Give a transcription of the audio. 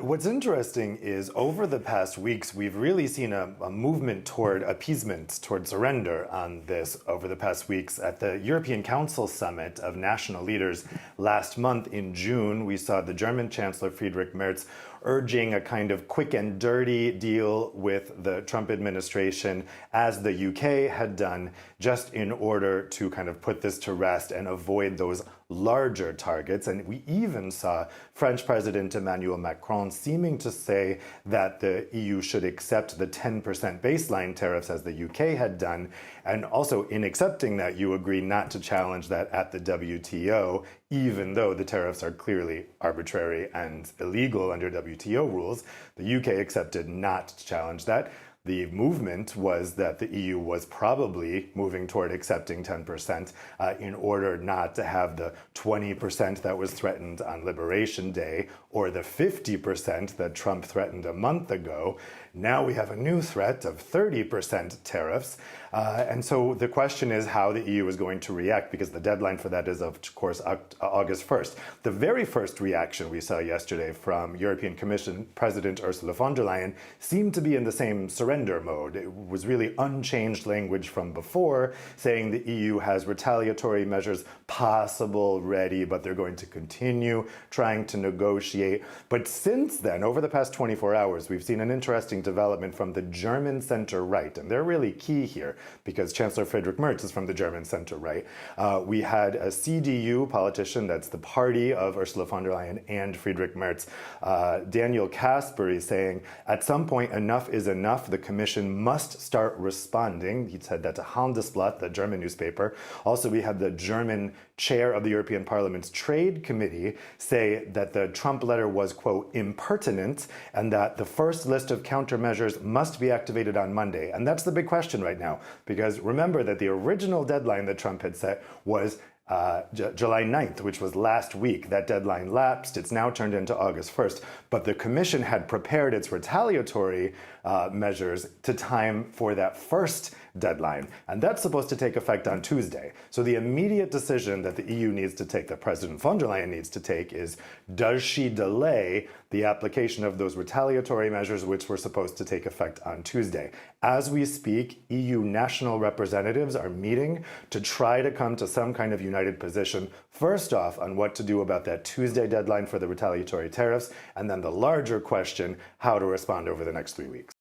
What's interesting is over the past weeks, we've really seen a movement toward appeasement, toward surrender on this over the past weeks. At the European Council Summit of National Leaders last month in June, we saw the German Chancellor Friedrich Merz urging a kind of quick and dirty deal with the Trump administration, as the UK had done, just in order to kind of put this to rest and avoid those larger targets. And we even saw French President Emmanuel Macron seeming to say that the EU should accept the 10% baseline tariffs as the UK had done. And also, in accepting that, you agree not to challenge that at the WTO, even though the tariffs are clearly arbitrary and illegal under WTO rules. The UK accepted not to challenge that. The movement was that the EU was probably moving toward accepting 10% in order not to have the 20% that was threatened on Liberation Day or the 50% that Trump threatened a month ago. Now we have a new threat of 30% tariffs. And so the question is how the EU is going to react, because the deadline for that is, of course, August 1st. The very first reaction we saw yesterday from European Commission President Ursula von der Leyen seemed to be in the same surrender mode. It was really unchanged language from before, saying the EU has retaliatory measures possible, ready, but they're going to continue trying to negotiate. But since then, over the past 24 hours, we've seen an interesting development from the German center-right, and they're really key here because Chancellor Friedrich Merz is from the German center-right. We had a CDU politician, that's the party of Ursula von der Leyen and Friedrich Merz, Daniel Caspary, saying, at some point, enough is enough. The Commission must start responding. He said that to Handelsblatt, the German newspaper. Also, we had the German chair of the European Parliament's Trade Committee say that the Trump letter was, quote, impertinent, and that the first list of countermeasures must be activated on Monday. And that's the big question right now, because remember that the original deadline that Trump had set was July 9th, which was last week. That deadline lapsed. It's now turned into August 1st. But the Commission had prepared its retaliatory measures to time for that first deadline. And that's supposed to take effect on Tuesday. So the immediate decision that the EU needs to take, that President von der Leyen needs to take, is does she delay the application of those retaliatory measures which were supposed to take effect on Tuesday? As we speak, EU national representatives are meeting to try to come to some kind of united position, first off, on what to do about that Tuesday deadline for the retaliatory tariffs, and then the larger question, how to respond over the next 3 weeks.